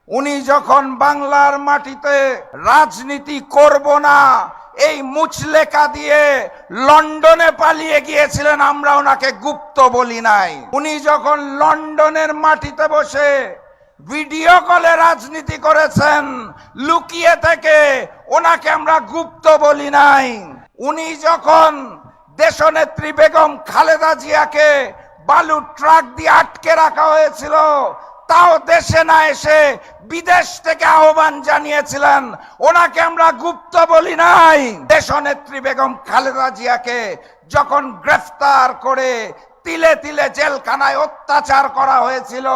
উনি যখন বাংলার মাটিতে রাজনীতি করব না এই মুচলেকা দিয়ে লন্ডনে পালিয়ে গিয়েছিলেন, আমরা ওনাকে গুপ্ত বলি নাই। উনি যখন লন্ডনের মাটিতে বসে ভিডিও কলে রাজনীতি করেছেন লুকিয়ে থেকে, ওনাকে আমরা গুপ্ত বলি নাই। উনি যখন দেশনেত্রী বেগম খালেদা জিয়াকে বালু ট্রাক দিয়ে আটকে রাখা হয়েছিল, তাও দেশে না এসে বিদেশ থেকে আহ্বান জানিয়েছিলেন, ওনাকে আমরা গুপ্ত বলি নাই। দেশনেত্রী বেগম খালেদা জিয়াকে যখন গ্রেফতার করে তিলে তিলে জেলখানায় অত্যাচার করা হয়েছিল,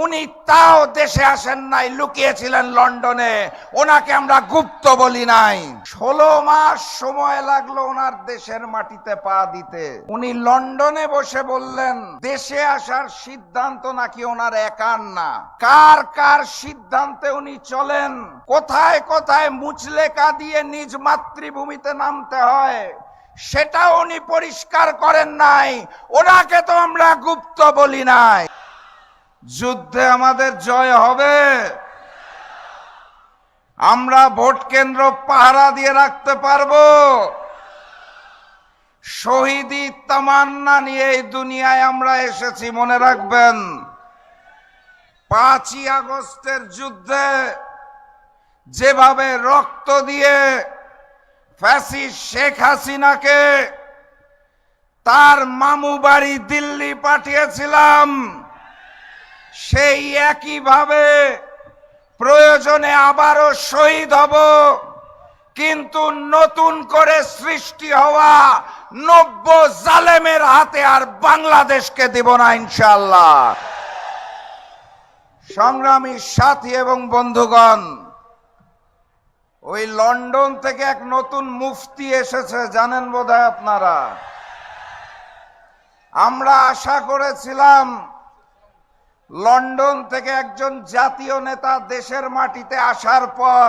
উনি তাও দেশে আসেন নাই, লুকিয়েছিলেন লন্ডনে, ওনাকে আমরা গুপ্ত বলি নাই। 16 মাস সময় লাগলো ওনার দেশের মাটিতে পা দিতে। উনি লন্ডনে বসে বললেন দেশে আসার সিদ্ধান্ত নাকি ওনার একার না, কার কার সিদ্ধান্তে উনি চলেন, কোথায় কোথায় মুচলেকা দিয়ে নিজ মাতৃভূমিতে নামতে হয় সেটা উনি পরিষ্কার করেন নাই, ওনাকে তো আমরা গুপ্ত বলি নাই। যুদ্ধে আমাদের জয় হবে, আমরা ভোট কেন্দ্র পাহারা দিয়ে রাখতে পারবো। শহীদি তামান্না নিয়ে এই দুনিয়ায় আমরা এসেছি, মনে রাখবেন। 5ই আগস্টের যুদ্ধে যেভাবে রক্ত দিয়ে ফ্যাসিস্ট শেখ হাসিনাকে তার মামু বাড়ি দিল্লি পাঠিয়েছিলাম, সেই একইভাবে প্রয়োজনে আবারও শহীদ হব, কিন্তু নতুন করে সৃষ্টি হওয়া 90 জালেমের হাতে আর বাংলাদেশকে দেব না ইনশাআল্লাহ। সংগ্রামী সাথী এবং বন্ধুগণ, ওই লন্ডন থেকে এক নতুন মুফতি এসেছে, জানেন বোধহয় আপনারা। আমরা আশা করেছিলাম লন্ডন থেকে একজন জাতীয় নেতা দেশের মাটিতে আসার পর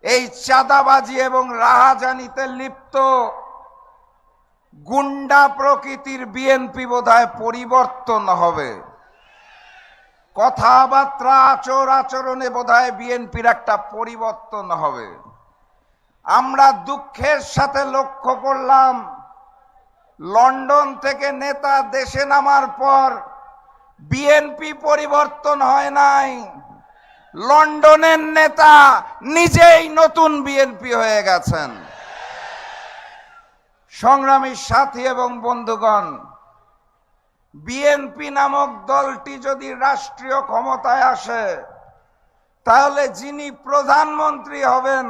এই চাঁদাবাজি এবং রাহাজানিতে লিপ্ত গুন্ডা প্রকৃতির বিএনপি বোধহয় পরিবর্তন হবে, কথাবার্তা আচর আচরণে বোধহয় বিএনপির একটা পরিবর্তন হবে। আমরা দুঃখের সাথে লক্ষ্য করলাম লন্ডন থেকে নেতা দেশে নামার পর বিএনপি পরিবর্তন হয় নাই, লন্ডনের নেতা নিজেই নতুন বিএনপি হয়ে গেছেন। সংগ্রামী সাথী এবং বন্ধুগণ, বিএনপি নামক দলটি যদি রাষ্ট্রীয় ক্ষমতায় আসে, তাহলে যিনি প্রধানমন্ত্রী হবেন,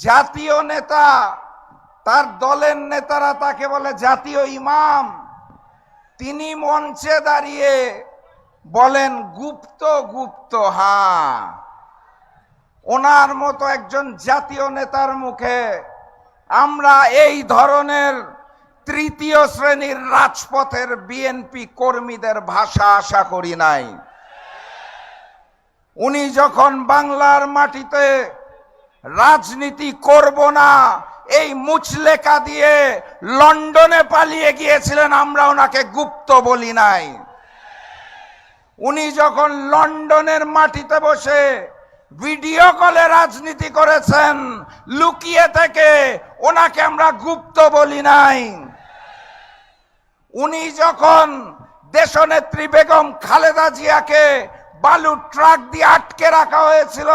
জাতীয় নেতা, তার দলের নেতারা তাকে বলে জাতীয় ইমাম, তিনি মঞ্চে দাঁড়িয়ে বলেন গুপ্ত গুপ্ত। হ্যাঁ, ওনার মতো একজন জাতীয় নেতার মুখে আমরা এই ধরনের তৃতীয় শ্রেণীর রাজপথের বিএনপি কর্মীদের ভাষা আশা করি নাই। উনি যখন বাংলার মাটিতে রাজনীতি করব না এই মুচলেকা দিয়ে লন্ডনে পালিয়ে গিয়েছিলেন, আমরা ওনাকে গুপ্ত বলি নাই। উনি যখন লন্ডনের মাটিতে বসে ভিডিও কলে রাজনীতি করেছেন লুকিয়ে থেকে, ওনাকে আমরা গুপ্ত বলি নাই। উনি যখন দেশনেত্রী বেগম খালেদা জিয়াকে বালু ট্রাক দিয়ে আটকে রাখা হয়েছিল,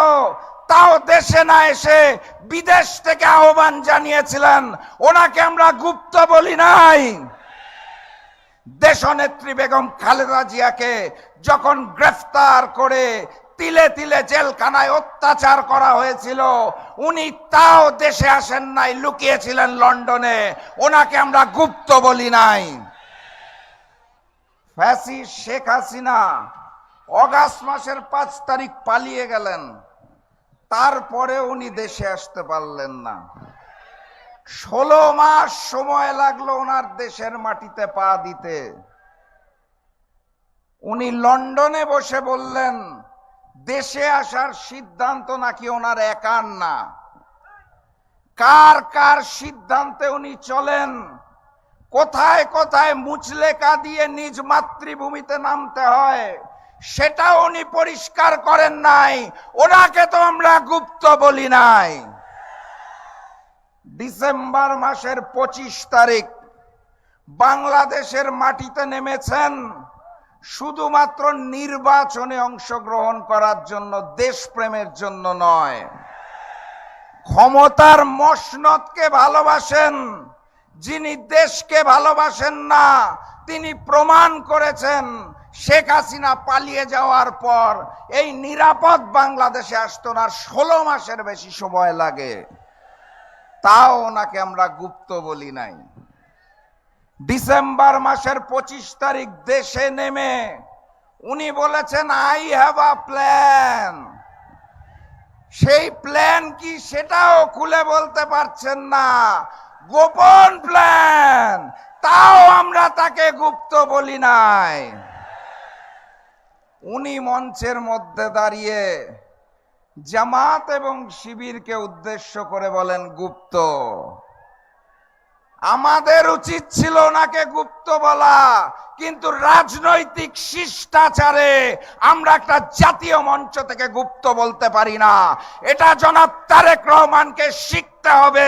তাও দেশে না এসে বিদেশ থেকে আহ্বান জানিয়েছিলেন, ওনাকে আমরা গুপ্ত বলি নাই। দেশনেত্রী বেগম খালেদা জিয়াকে যখন গ্রেফতার করে তিলে তিলে জেলখানায় অত্যাচার করা হয়েছিল, উনি তাও দেশে আসেন নাই, লুকিয়েছিলেন লন্ডনে, ওনাকে আমরা গুপ্ত বলি নাই। ফ্যাসিস্ট শেখ হাসিনা অগাস্ট মাসের 5 তারিখ পালিয়ে গেলেন, তারপরে উনি দেশে আসতে পারলেন না। 16 মাস সময় লাগলো ওনার দেশের মাটিতে পা দিতে। উনি লন্ডনে বসে বললেন দেশে আসার সিদ্ধান্ত নাকি ওনার একার না, কার কার সিদ্ধান্তে উনি চলেন, কোথায় কোথায় মুচলেকা দিয়ে নিজ মাতৃভূমিতে নামতে হয় সেটাও উনি পরিষ্কার করেন নাই। ওনাকে তো আমরা গুপ্ত বলি নাই। ডিসেম্বর মাসের 25 তারিখ বাংলাদেশের মাটিতে নেমেছেন শুধুমাত্র নির্বাচনে অংশগ্রহণ করার জন্য, দেশপ্রেমের জন্য নয়। ক্ষমতার মসনদকে ভালোবাসেন, যিনি দেশকে ভালোবাসেন না তিনি প্রমাণ করেছেন শেখ হাসিনা পালিয়ে যাওয়ার পর এই নিরাপদ বাংলাদেশে আসতো না, 16 মাসের বেশি সময় লাগে। তাও ওনাকে আমরা গুপ্ত বলি নাই। ডিসেম্বর মাসের 25 তারিখ দেশে নেমে উনি বলেছেন আই হ্যাভ আ প্ল্যান। সেই প্ল্যান কি সেটাও খুলে বলতে পারছেন না, গোপন প্ল্যান। তাও আমরা তাকে গুপ্ত বলি নাই। উনি মঞ্চের মধ্যে দাঁড়িয়ে জামাত এবং শিবিরকে উদ্দেশ্য করে বলেন গুপ্ত। আমাদের উচিত ছিল ওনাকে গুপ্ত বলা, কিন্তু রাজনৈতিক শিষ্টাচারে আমরা একটা জাতীয় মঞ্চ থেকে গুপ্ত বলতে পারি না। এটা জনাব তারেক রহমানকে শিখতে হবে।